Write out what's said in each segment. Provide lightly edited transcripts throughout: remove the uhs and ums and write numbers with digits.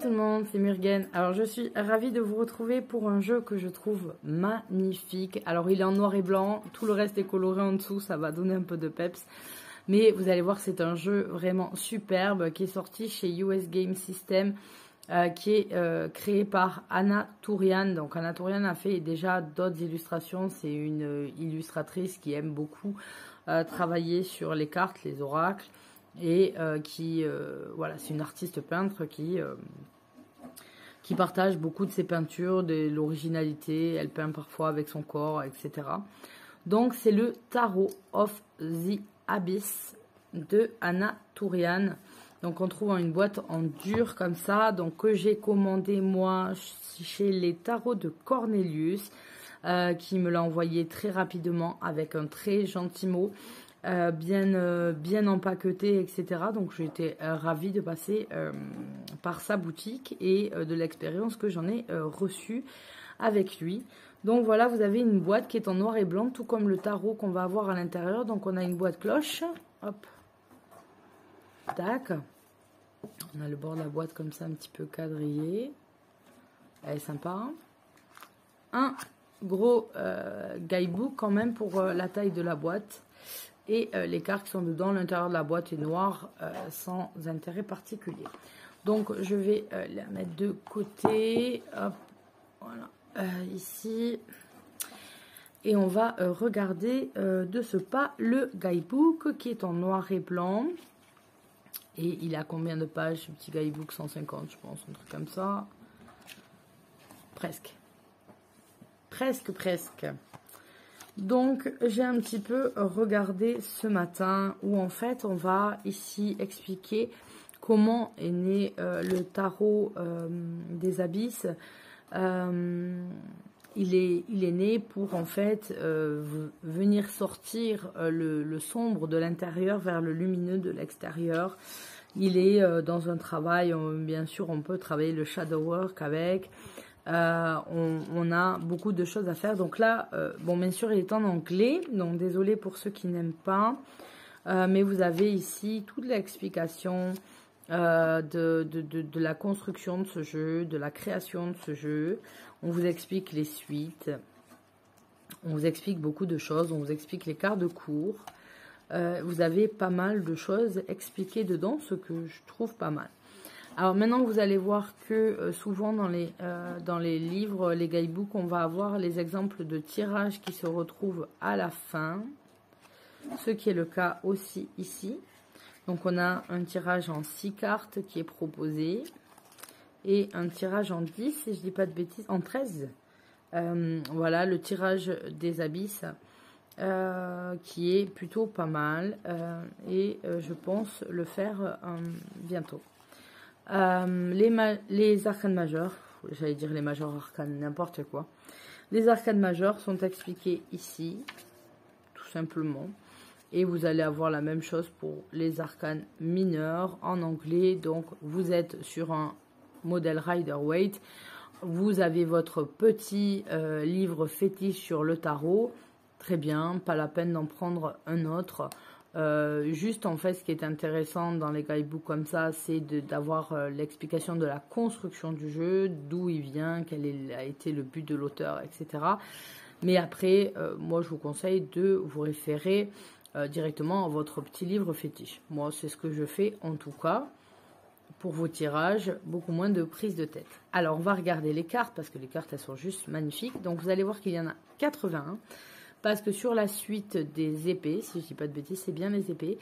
tout le monde, c'est Murugen. Alors je suis ravie de vous retrouver pour un jeu que je trouve magnifique. Alors il est en noir et blanc, tout le reste est coloré en dessous, ça va donner un peu de peps. Mais vous allez voir, c'est un jeu vraiment superbe qui est sorti chez US Game System, qui est créé par Anna Tourian. Donc Anna Tourian a fait déjà d'autres illustrations, c'est une illustratrice qui aime beaucoup travailler sur les cartes, les oracles. Et voilà, c'est une artiste peintre qui partage beaucoup de ses peintures, de l'originalité. Elle peint parfois avec son corps, etc. Donc c'est le Tarot of the Abyss de Anna Tourian. Donc on trouve une boîte en dur comme ça, donc que j'ai commandé moi chez les tarots de Cornelius, qui me l'a envoyé très rapidement avec un très gentil mot. Bien empaqueté, etc. Donc j'ai été ravie de passer par sa boutique et de l'expérience que j'en ai reçue avec lui. Donc voilà, vous avez une boîte qui est en noir et blanc, tout comme le tarot qu'on va avoir à l'intérieur. Donc on a une boîte cloche, hop, tac. On a le bord de la boîte comme ça, un petit peu quadrillé. Elle est sympa. Un gros guidebook quand même pour la taille de la boîte. Et les cartes qui sont dedans, l'intérieur de la boîte est noir, sans intérêt particulier. Donc je vais la mettre de côté, hop, voilà, ici. Et on va regarder de ce pas le guidebook qui est en noir et blanc. Et il a combien de pages, ce petit guidebook? 150, je pense, un truc comme ça. Presque. Presque. Donc, j'ai un petit peu regardé ce matin où en fait, on va ici expliquer comment est né le tarot des abysses. Il est né pour en fait venir sortir le sombre de l'intérieur vers le lumineux de l'extérieur. Il est dans un travail, bien sûr, on peut travailler le shadow work avec. On a beaucoup de choses à faire. Donc là, bon, bien sûr, il est en anglais. Donc, désolé pour ceux qui n'aiment pas. Mais vous avez ici toute l'explication de la construction de ce jeu, de la création de ce jeu. On vous explique les suites. On vous explique beaucoup de choses. On vous explique les quarts de cours. Vous avez pas mal de choses expliquées dedans, ce que je trouve pas mal. Alors maintenant, vous allez voir que souvent dans les livres, les guidebooks, on va avoir les exemples de tirages qui se retrouvent à la fin. Ce qui est le cas aussi ici. Donc on a un tirage en 6 cartes qui est proposé. Et un tirage en 10, si je ne dis pas de bêtises, en 13. Voilà, le tirage des abysses qui est plutôt pas mal. Et je pense le faire bientôt. Les arcanes majeures, j'allais dire les majeurs arcanes, n'importe quoi. Les arcanes majeures sont expliquées ici, tout simplement. Et vous allez avoir la même chose pour les arcanes mineurs en anglais. Donc, vous êtes sur un modèle Rider-Waite. Vous avez votre petit livre fétiche sur le tarot. Très bien, pas la peine d'en prendre un autre. Juste en fait, ce qui est intéressant dans les guidebooks comme ça, c'est d'avoir l'explication de la construction du jeu, d'où il vient, quel a été le but de l'auteur, etc. Mais après, moi je vous conseille de vous référer directement à votre petit livre fétiche. Moi, c'est ce que je fais en tout cas pour vos tirages, beaucoup moins de prise de tête. Alors, on va regarder les cartes parce que les cartes, elles sont juste magnifiques. Donc, vous allez voir qu'il y en a 81. Parce que sur la suite des épées, si je ne dis pas de bêtises, c'est bien les épées,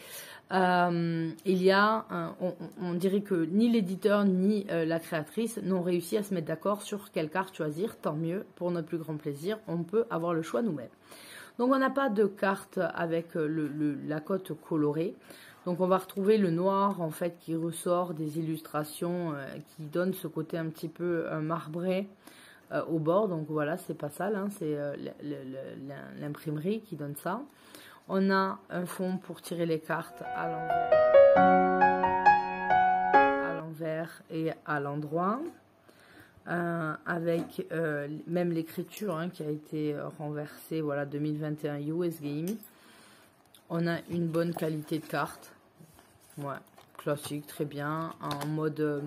il y a, on dirait que ni l'éditeur ni la créatrice n'ont réussi à se mettre d'accord sur quelle carte choisir. Tant mieux, pour notre plus grand plaisir, on peut avoir le choix nous-mêmes. Donc on n'a pas de carte avec la cote colorée. Donc on va retrouver le noir en fait qui ressort des illustrations qui donnent ce côté un petit peu marbré. Au bord, donc voilà, c'est pas sale, hein, c'est l'imprimerie qui donne ça. On a un fond pour tirer les cartes à l'envers et à l'endroit, avec même l'écriture hein, qui a été renversée, voilà, 2021 US Game. On a une bonne qualité de carte, ouais, classique, très bien, en mode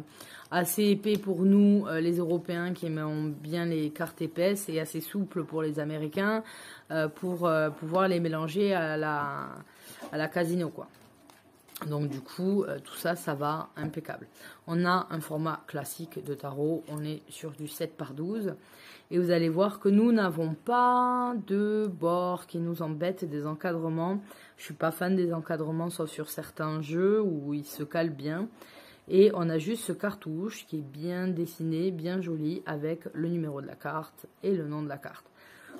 assez épais pour nous, les Européens qui aiment bien les cartes épaisses, et assez souple pour les Américains, pour pouvoir les mélanger à la casino, quoi. Donc du coup, tout ça, ça va impeccable. On a un format classique de tarot, on est sur du 7 par 12. Et vous allez voir que nous n'avons pas de bords qui nous embêtent, des encadrements. Je suis pas fan des encadrements, sauf sur certains jeux où ils se calent bien. Et on a juste ce cartouche qui est bien dessiné, bien joli, avec le numéro de la carte et le nom de la carte.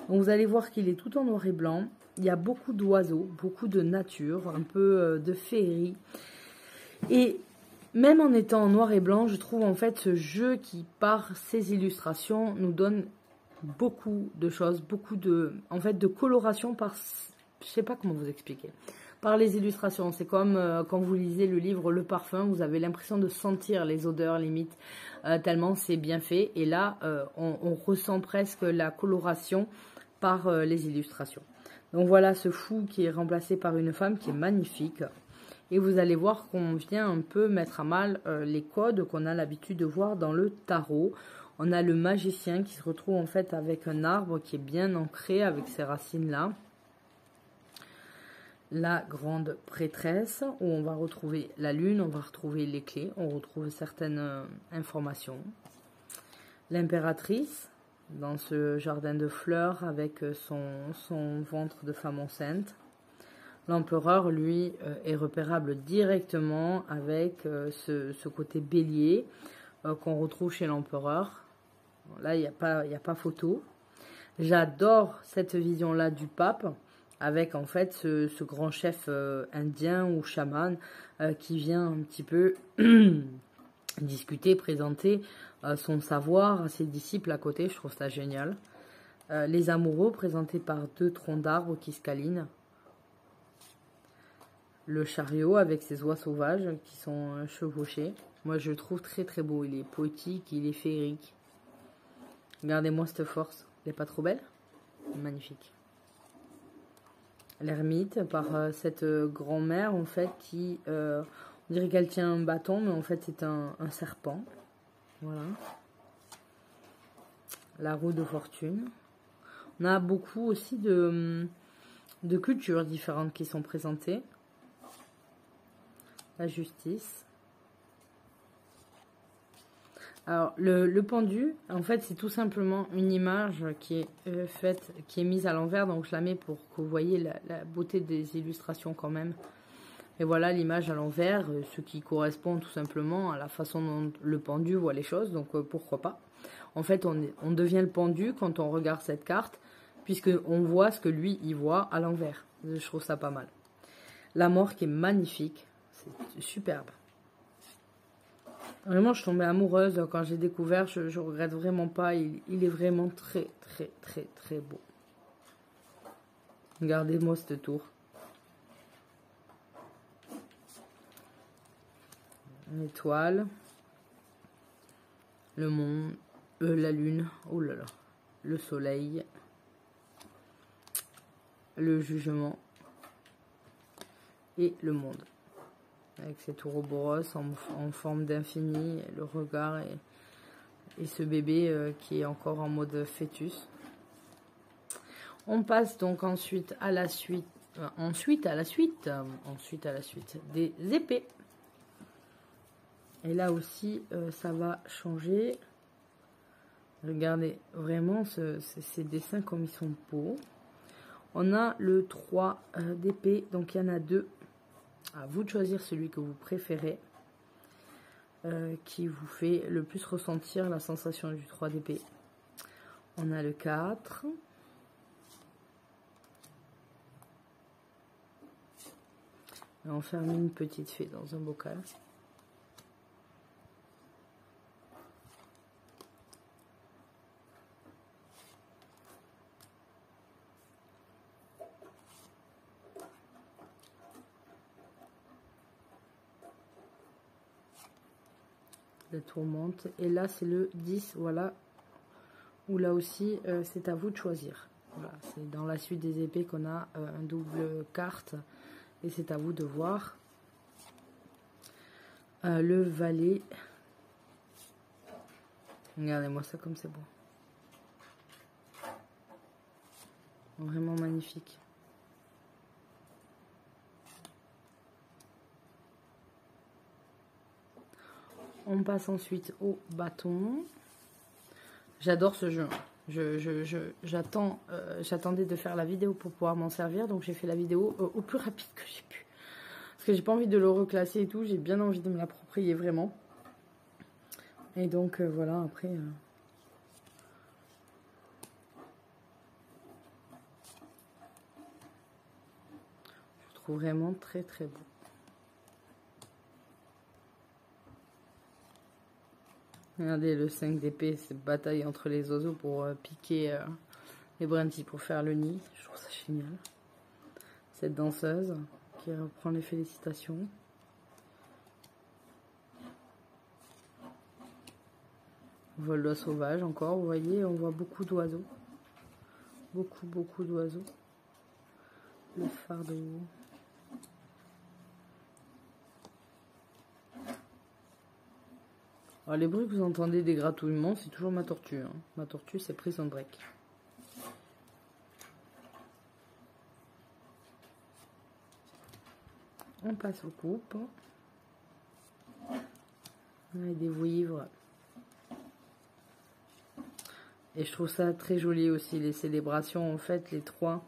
Donc vous allez voir qu'il est tout en noir et blanc. Il y a beaucoup d'oiseaux, beaucoup de nature, un peu de féerie. Et même en étant en noir et blanc, je trouve en fait ce jeu qui, par ses illustrations, nous donne beaucoup de choses, beaucoup de coloration par, je sais pas comment vous expliquer, par les illustrations. C'est comme quand vous lisez le livre Le Parfum, vous avez l'impression de sentir les odeurs limite, tellement c'est bien fait. Et là, on ressent presque la coloration par les illustrations. Donc voilà ce fou qui est remplacé par une femme qui est magnifique. Et vous allez voir qu'on vient un peu mettre à mal les codes qu'on a l'habitude de voir dans le tarot. On a le magicien qui se retrouve en fait avec un arbre qui est bien ancré avec ses racines là. La grande prêtresse où on va retrouver la lune, on va retrouver les clés, on retrouve certaines informations. L'impératrice dans ce jardin de fleurs avec son ventre de femme enceinte. L'empereur, lui, est repérable directement avec ce côté bélier qu'on retrouve chez l'empereur. Là, il n'y a pas photo. J'adore cette vision-là du pape, avec en fait ce grand chef indien ou chaman qui vient un petit peu discuter, présenter son savoir à ses disciples à côté. Je trouve ça génial. Les amoureux présentés par 2 troncs d'arbres qui se câlinent. Le chariot avec ses oies sauvages qui sont chevauchés. Moi, je le trouve très très beau. Il est poétique, il est féerique. Regardez-moi cette force. Elle n'est pas trop belle? Magnifique. L'ermite par cette grand-mère en fait qui... on dirait qu'elle tient un bâton, mais en fait c'est un serpent. Voilà. La roue de fortune. On a beaucoup aussi de cultures différentes qui sont présentées. La justice. Alors, le pendu, en fait, c'est tout simplement une image qui est faite, qui est mise à l'envers. Donc, je la mets pour que vous voyez la beauté des illustrations quand même. Et voilà l'image à l'envers, ce qui correspond tout simplement à la façon dont le pendu voit les choses. Donc, pourquoi pas. En fait, on devient le pendu quand on regarde cette carte, puisqu'on voit ce que lui, il voit à l'envers. Je trouve ça pas mal. La mort qui est magnifique. C'est superbe. Vraiment, je suis tombée amoureuse quand j'ai découvert. Je regrette vraiment pas. Il est vraiment très, très, très, très beau. Regardez-moi cette tour. Une étoile. Le monde. La lune. Oh là là. Le soleil. Le jugement. Et le monde. Avec cet ouroboros en forme d'infini, le regard et ce bébé qui est encore en mode fœtus. On passe donc ensuite à la suite des épées. Et là aussi, ça va changer. Regardez vraiment ces dessins comme ils sont beaux. On a le 3 d'épée, donc il y en a 2. À vous de choisir celui que vous préférez, qui vous fait le plus ressentir la sensation du 3 d'épée. On a le 4. Et on ferme une petite fée dans un bocal. La tourmente. Et là, c'est le 10, voilà. Où là aussi, c'est à vous de choisir. Voilà, c'est dans la suite des épées qu'on a un double carte. Et c'est à vous de voir. Le valet. Regardez-moi ça comme c'est beau. Vraiment magnifique. On passe ensuite au bâton. J'adore ce jeu. J'attendais de faire la vidéo pour pouvoir m'en servir. Donc j'ai fait la vidéo au plus rapide que j'ai pu. Parce que j'ai pas envie de le reclasser et tout. J'ai bien envie de me l'approprier vraiment. Et donc voilà, après... je trouve vraiment très très beau. Regardez le 5 d'épée, cette bataille entre les oiseaux pour piquer les brindilles pour faire le nid. Je trouve ça génial. Cette danseuse qui reprend les félicitations. Vol d'oies sauvage encore, vous voyez, on voit beaucoup d'oiseaux. Beaucoup d'oiseaux. Le fardeau. Alors, les bruits que vous entendez des gratouillements, c'est toujours ma tortue. Hein. Ma tortue, c'est Prison Break. On passe aux coupes. On a des vouivres. Et je trouve ça très joli aussi, les célébrations. En fait, les trois...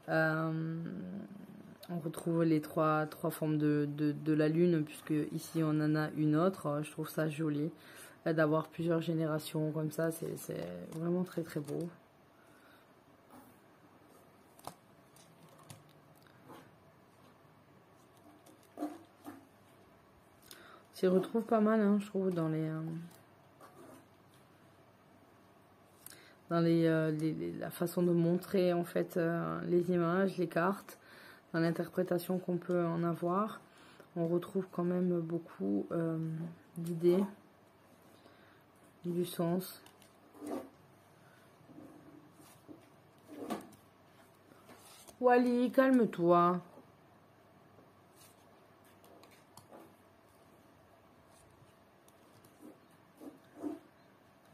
on retrouve les trois formes de la lune, puisque ici on en a une autre. Je trouve ça joli d'avoir plusieurs générations comme ça, c'est vraiment très très beau. On s'y retrouve pas mal, hein, je trouve, dans la façon de montrer en fait les images, les cartes. Dans l'interprétation qu'on peut en avoir, on retrouve quand même beaucoup d'idées, du sens. Wally, calme-toi.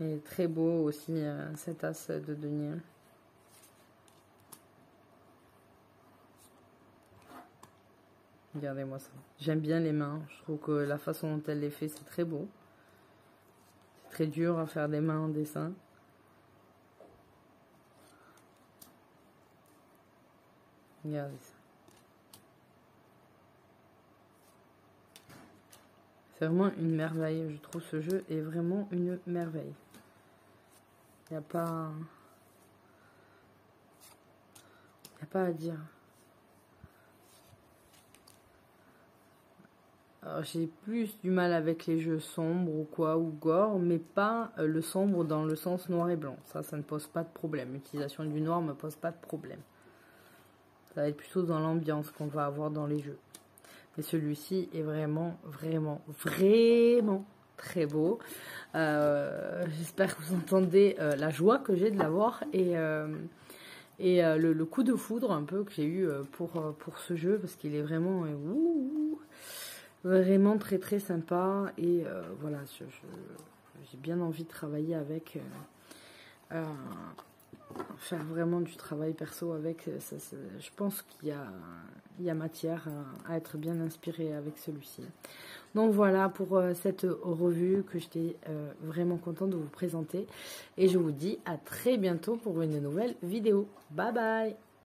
Et très beau aussi cet as de denier. Regardez-moi ça. J'aime bien les mains. Je trouve que la façon dont elle les fait, c'est très beau. C'est très dur à faire des mains en dessin. Regardez ça. C'est vraiment une merveille. Je trouve ce jeu est vraiment une merveille. Il n'y a pas... Il n'y a pas à dire. J'ai plus du mal avec les jeux sombres ou quoi, ou gore, mais pas le sombre dans le sens noir et blanc. Ça ne pose pas de problème. L'utilisation du noir ne me pose pas de problème. Ça va être plutôt dans l'ambiance qu'on va avoir dans les jeux. Mais celui-ci est vraiment très beau. J'espère que vous entendez la joie que j'ai de l'avoir et le coup de foudre un peu que j'ai eu pour ce jeu, parce qu'il est vraiment... vraiment très très sympa et voilà, j'ai bien envie de travailler avec, faire vraiment du travail perso avec, je pense qu'il y a matière à être bien inspiré avec celui-ci. Donc voilà pour cette revue que j'étais vraiment contente de vous présenter et je vous dis à très bientôt pour une nouvelle vidéo. Bye bye!